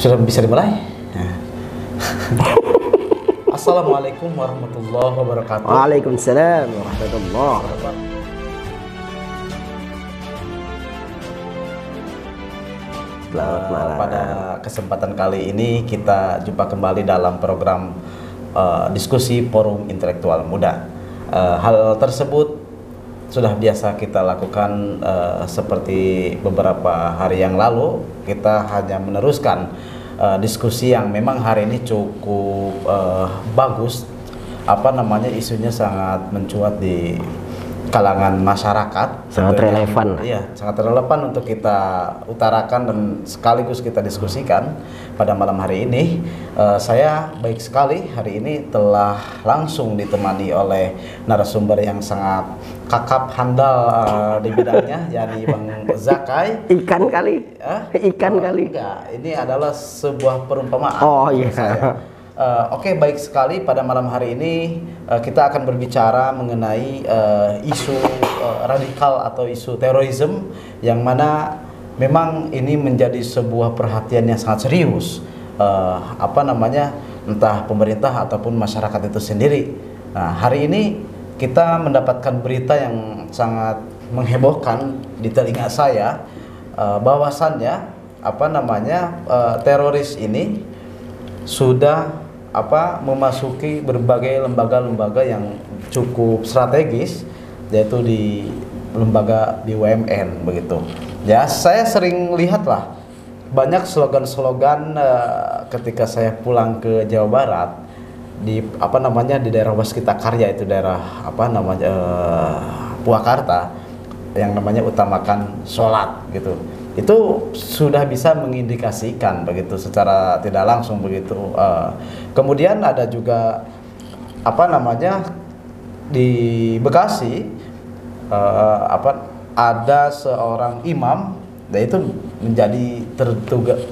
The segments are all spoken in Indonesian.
Sudah bisa dimulai? Assalamualaikum warahmatullahi wabarakatuh. Waalaikumsalam warahmatullahi wabarakatuh. Selamat malam. Pada kesempatan kali ini kita jumpa kembali dalam program diskusi Forum Intelektual Muda. Hal tersebut sudah biasa kita lakukan seperti beberapa hari yang lalu. Kita hanya meneruskan diskusi yang memang hari ini cukup bagus. Isunya sangat mencuat di kalangan masyarakat, sangat relevan. Iya, sangat relevan untuk kita utarakan dan sekaligus kita diskusikan pada malam hari ini. Saya baik sekali hari ini telah langsung ditemani oleh narasumber yang sangat kakap handal di bidangnya, yakni Bang Zakai. Ikan kali? Ikan kali? Enggak, ini adalah sebuah perumpamaan. Oh iya. Oke, baik sekali. Pada malam hari ini kita akan berbicara mengenai isu radikal atau isu terorisme, yang mana memang ini menjadi sebuah perhatian yang sangat serius, entah pemerintah ataupun masyarakat itu sendiri. Nah, hari ini kita mendapatkan berita yang sangat menghebohkan di telinga saya, bahwasannya teroris ini sudah memasuki berbagai lembaga-lembaga yang cukup strategis, yaitu di lembaga BUMN begitu. Ya, saya sering lihatlah banyak slogan-slogan ketika saya pulang ke Jawa Barat di di daerah Waskita Karya, itu daerah Purwakarta, yang namanya utamakan sholat gitu. Itu sudah bisa mengindikasikan begitu secara tidak langsung begitu. Kemudian ada juga di Bekasi ada seorang imam, dan itu menjadi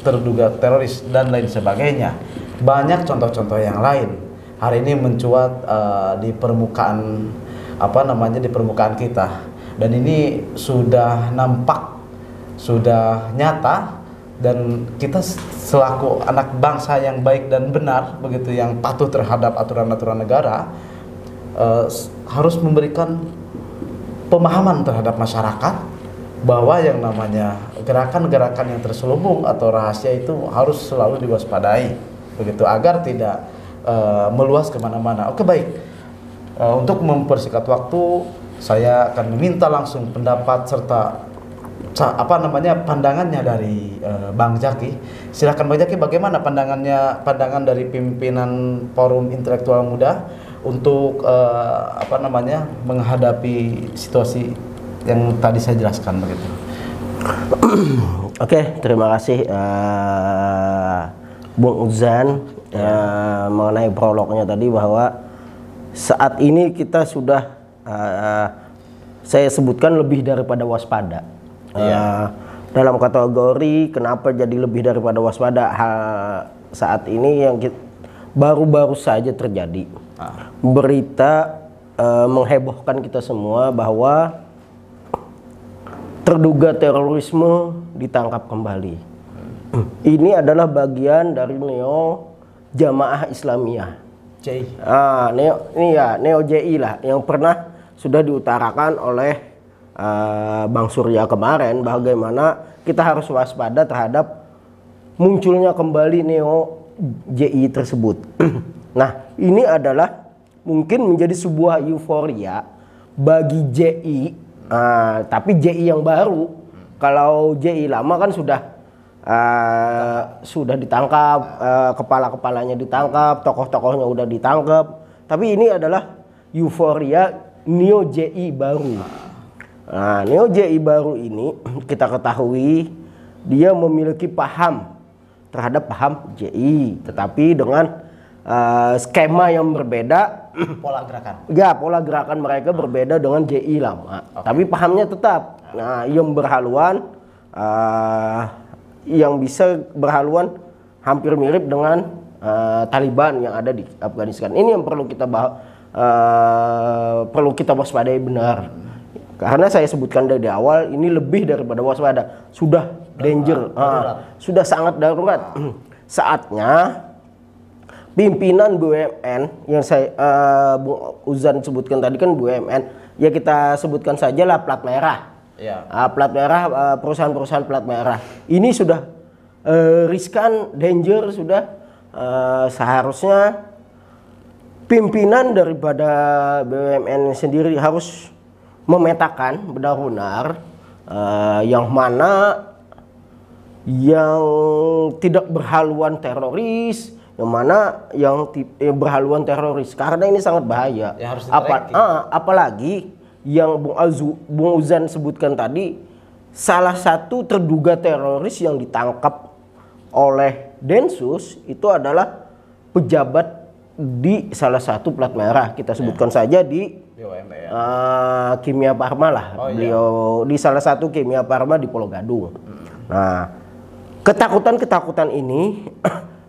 terduga teroris dan lain sebagainya. Banyak contoh-contoh yang lain hari ini mencuat di permukaan di permukaan kita, dan ini sudah nampak, sudah nyata, dan kita selaku anak bangsa yang baik dan benar begitu, yang patuh terhadap aturan-aturan negara, harus memberikan pemahaman terhadap masyarakat bahwa yang namanya gerakan-gerakan yang terselubung atau rahasia itu harus selalu diwaspadai begitu, agar tidak meluas kemana-mana. Oke, baik. Untuk mempersingkat waktu, saya akan meminta langsung pendapat serta pandangannya dari Bang Zaki. Silakan Bang Zaki, bagaimana pandangan dari pimpinan Forum Intelektual Muda untuk menghadapi situasi yang tadi saya jelaskan begitu. Oke, terima kasih Bung Uzan mengenai prolognya tadi, bahwa saat ini kita sudah saya sebutkan lebih daripada waspada. Dalam kategori kenapa jadi lebih daripada waspada, saat ini yang baru-baru saja terjadi berita menghebohkan kita semua bahwa terduga terorisme ditangkap kembali. Ini adalah bagian dari Neo Jamaah Islamiyah, Neo JI lah, yang pernah sudah diutarakan oleh Bang Surya kemarin, bagaimana kita harus waspada terhadap munculnya kembali Neo JI tersebut. Nah, ini adalah mungkin menjadi sebuah euforia bagi JI, tapi JI yang baru. Kalau JI lama kan sudah ditangkap, kepala-kepalanya ditangkap, tokoh-tokohnya udah ditangkap. Tapi ini adalah euforia Neo JI baru. Nah, Neo JI baru ini kita ketahui dia memiliki paham terhadap paham JI, tetapi dengan skema yang berbeda. Pola gerakan. Ya, pola gerakan mereka berbeda dengan JI lama. Okay. Tapi pahamnya tetap. Nah, yang berhaluan, yang bisa berhaluan hampir mirip dengan Taliban yang ada di Afghanistan. Ini yang perlu kita waspadai benar. Karena saya sebutkan dari awal, ini lebih daripada waspada, sudah danger, sudah sangat darurat. saatnya pimpinan BUMN yang saya Bung Uzan sebutkan tadi kan BUMN, ya kita sebutkan sajalah plat merah. Ya. Plat merah, perusahaan-perusahaan plat merah. Ini sudah riskan, danger sudah. Seharusnya pimpinan daripada BUMN sendiri harus memetakan benar-benar yang mana yang tidak berhaluan teroris, yang mana yang berhaluan teroris, karena ini sangat bahaya. Ya, harus apalagi yang Bung Uzan sebutkan tadi, salah satu terduga teroris yang ditangkap oleh Densus itu adalah pejabat di salah satu plat merah. Kita sebutkan saja di BUMN. Kimia Farma lah. Beliau di salah satu Kimia Farma di Pulau Gadung. Nah, ketakutan-ketakutan ini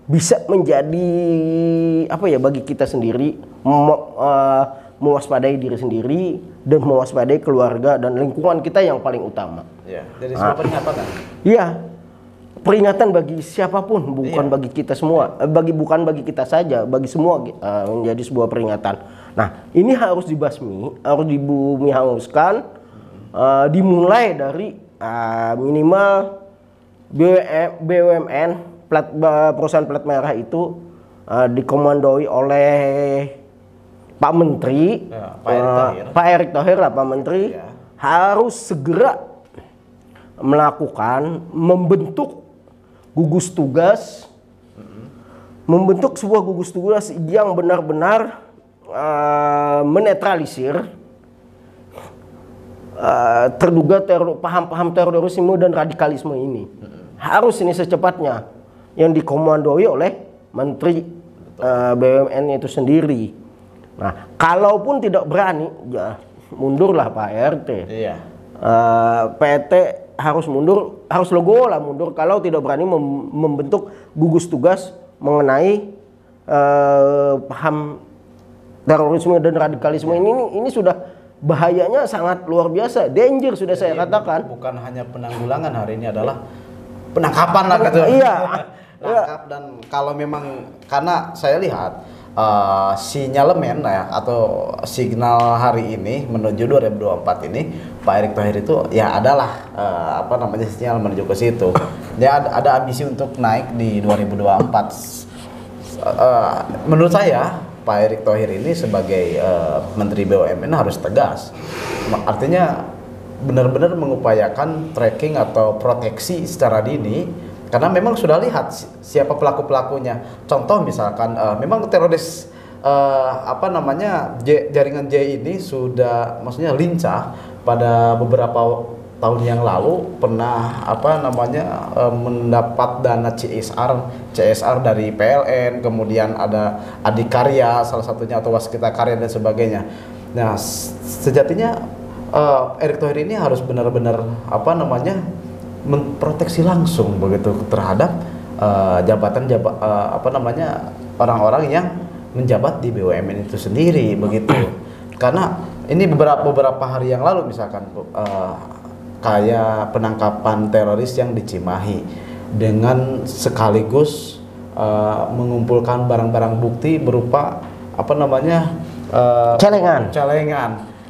bisa menjadi apa ya bagi kita sendiri, mewaspadai diri sendiri dan mewaspadai keluarga dan lingkungan kita yang paling utama. Ya, jadi sebuah peringatan. Iya, peringatan bagi siapapun, bukan bagi kita semua, bukan bagi kita saja, bagi semua menjadi sebuah peringatan. Nah, ini harus dibasmi, harus dibumi hanguskan, dimulai dari minimal BUMN perusahaan plat merah itu dikomandoi oleh Pak Menteri, Pak Erick Thohir lah, Pak Menteri harus segera melakukan membentuk gugus tugas, membentuk sebuah gugus tugas yang benar-benar menetralisir terduga paham-paham terorisme dan radikalisme ini. Harus ini secepatnya yang dikomandoi oleh Menteri BUMN itu sendiri. Nah, kalaupun tidak berani, ya mundurlah Pak RT. Iya. PT harus mundur, harus legowo lah mundur kalau tidak berani membentuk gugus tugas mengenai paham terorisme dan radikalisme ini sudah bahayanya sangat luar biasa, danger sudah saya katakan. Bukan hanya penanggulangan, hari ini adalah penangkapan lah gitu. Iya. Tangkap. Dan kalau memang, karena saya lihat sinyalemen ya atau signal hari ini menuju 2024 ini Pak Erick Thohir itu ya adalah sinyal menuju ke situ. Dia ada ambisi untuk naik di 2024. Menurut saya Pak Erick Thohir ini sebagai Menteri BUMN harus tegas. Artinya benar-benar mengupayakan tracking atau proteksi secara dini. Karena memang sudah lihat siapa pelaku-pelakunya. Contoh misalkan memang teroris jaringan J ini sudah maksudnya lincah pada beberapa tahun yang lalu pernah mendapat dana CSR dari PLN, kemudian ada Adikarya salah satunya atau Waskita Karya dan sebagainya. Nah, sejatinya Erick Thohir ini harus benar-benar memproteksi langsung begitu terhadap orang-orang yang menjabat di BUMN itu sendiri begitu. Karena ini beberapa hari yang lalu misalkan kayak penangkapan teroris yang di Cimahi dengan sekaligus mengumpulkan barang-barang bukti berupa celengan.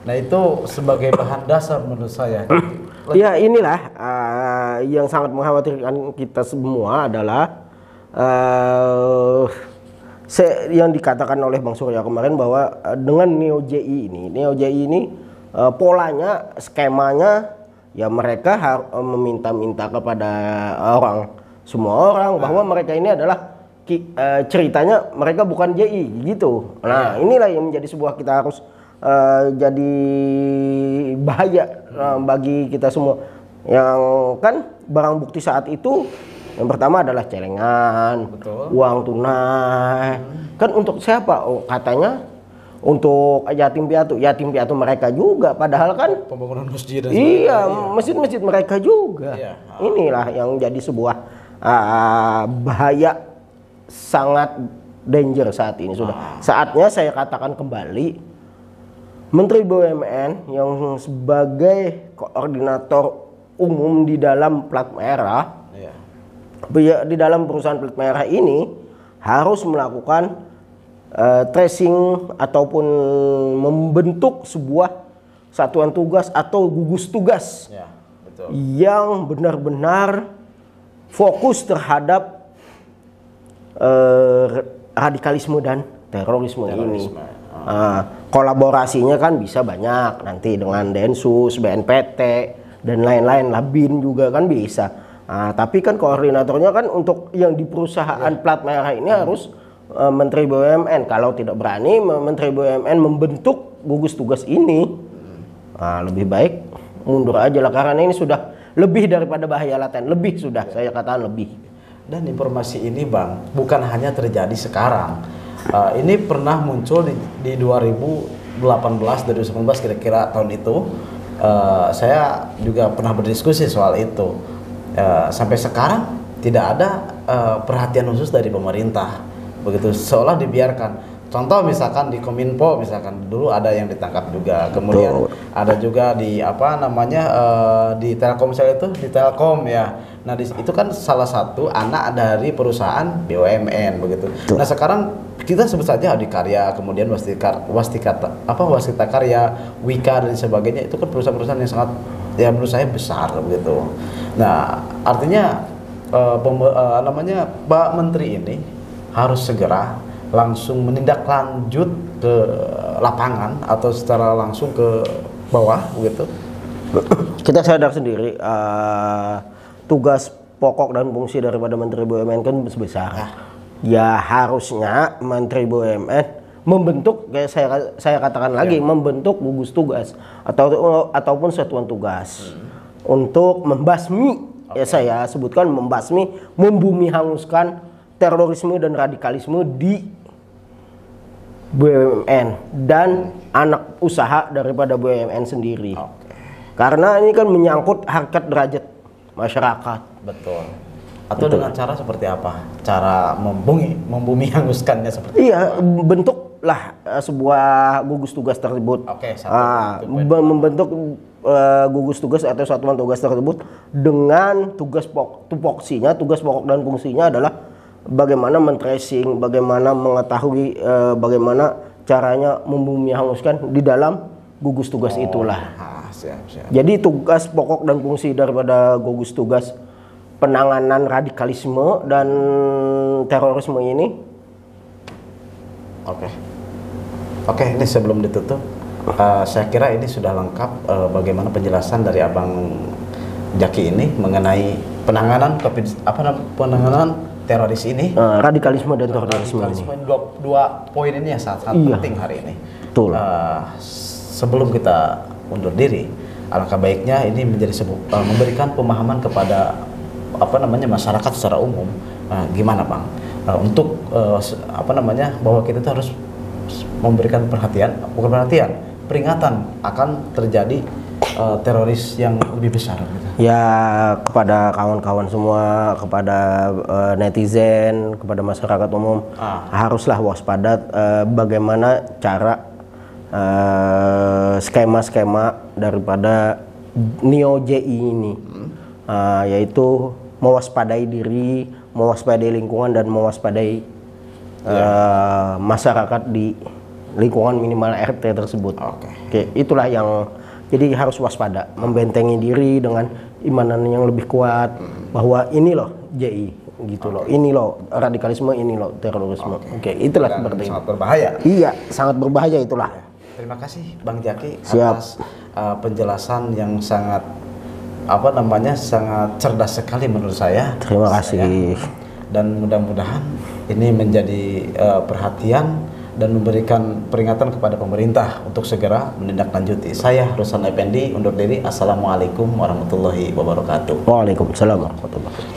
Nah, itu sebagai bahan dasar menurut saya. Ya, inilah yang sangat mengkhawatirkan kita semua adalah yang dikatakan oleh Bang Surya kemarin bahwa dengan Neo JI ini polanya, skemanya ya mereka harus meminta-minta kepada semua orang bahwa mereka ini adalah ceritanya mereka bukan JI gitu. Nah, inilah yang menjadi sebuah kita harus jadi bahaya bagi kita semua. Yang kan barang bukti saat itu yang pertama adalah celengan, uang tunai. Kan untuk siapa? Oh, katanya untuk yatim piatu mereka juga, padahal kan pembangunan masjid dan masjid-masjid mereka juga. Inilah yang jadi sebuah bahaya, sangat danger saat ini. Sudah saatnya saya katakan kembali, Menteri BUMN yang sebagai koordinator umum di dalam plat merah di dalam perusahaan plat merah ini harus melakukan tracing ataupun membentuk sebuah satuan tugas atau gugus tugas Ya, betul. yang benar-benar fokus terhadap radikalisme dan terorisme ini. Kolaborasinya kan bisa banyak nanti dengan Densus, BNPT dan lain-lain, Labin juga kan bisa. Tapi kan koordinatornya kan untuk yang di perusahaan plat merah ini harus Menteri BUMN. Kalau tidak berani Menteri BUMN membentuk gugus tugas ini, lebih baik mundur aja lah, karena ini sudah lebih daripada bahaya laten. Lebih sudah, saya katakan lebih. Dan informasi ini Bang, bukan hanya terjadi sekarang. Ini pernah muncul di 2018, 2019 kira-kira tahun itu. Saya juga pernah berdiskusi soal itu. Sampai sekarang tidak ada perhatian khusus dari pemerintah. Begitu seolah dibiarkan. Contoh misalkan di Kominfo, misalkan dulu ada yang ditangkap juga, kemudian ada juga di di Telkomsel, itu di Telkom ya. Nah itu kan salah satu anak dari perusahaan BUMN begitu. Nah sekarang kita sebut saja Adikarya, kemudian Waskita Karya, Wika dan sebagainya, itu kan perusahaan-perusahaan yang sangat ya menurut saya besar begitu. Nah artinya Pak Menteri ini harus segera langsung menindaklanjut ke lapangan atau secara langsung ke bawah begitu. Kita sadar sendiri tugas pokok dan fungsi daripada Menteri BUMN kan besar. Ya harusnya Menteri BUMN membentuk, kayak saya katakan lagi, membentuk gugus tugas ataupun satuan tugas untuk membasmi, ya saya sebutkan membasmi, membumi hanguskan terorisme dan radikalisme di BUMN dan anak usaha daripada BUMN sendiri. Karena ini kan menyangkut harkat derajat masyarakat. Betul. Atau dengan cara seperti apa? Cara membumi hanguskannya seperti apa? Bentuklah sebuah gugus tugas tersebut. Membentuk gugus tugas atau satuan tugas tersebut dengan tugas pokok dan fungsinya adalah bagaimana men-tracing, bagaimana mengetahui bagaimana caranya membumi hanguskan di dalam gugus tugas itulah. Siap. Jadi tugas pokok dan fungsi daripada gugus tugas penanganan radikalisme dan terorisme ini. Oke, ini sebelum ditutup, saya kira ini sudah lengkap bagaimana penjelasan dari Abang Jaki ini mengenai penanganan teroris ini, radikalisme dan terorisme ini. Dua poin ini yang sangat penting hari ini. Betul. Sebelum kita undur diri, alangkah baiknya ini menjadi memberikan pemahaman kepada masyarakat secara umum. Gimana Bang? Untuk bahwa kita itu harus memberikan peringatan akan terjadi teroris yang lebih besar gitu. Ya kepada kawan-kawan semua, kepada netizen, kepada masyarakat umum, haruslah waspada bagaimana cara skema-skema daripada Neo JI ini, yaitu mewaspadai diri, mewaspadai lingkungan dan mewaspadai masyarakat di lingkungan minimal RT tersebut. Oke, itulah yang jadi harus waspada, membentengi diri dengan imanan yang lebih kuat bahwa ini loh JI gitu loh, ini loh radikalisme, ini loh terorisme. Itulah seperti itu. Sangat berbahaya. Iya, sangat berbahaya itulah. Terima kasih Bang Jaki atas penjelasan yang sangat sangat cerdas sekali menurut saya. Terima kasih. Dan mudah-mudahan ini menjadi perhatian dan memberikan peringatan kepada pemerintah untuk segera menindaklanjuti. Saya Ruslan Effendi undur diri. Assalamualaikum warahmatullahi wabarakatuh. Waalaikumsalam warahmatullahi wabarakatuh.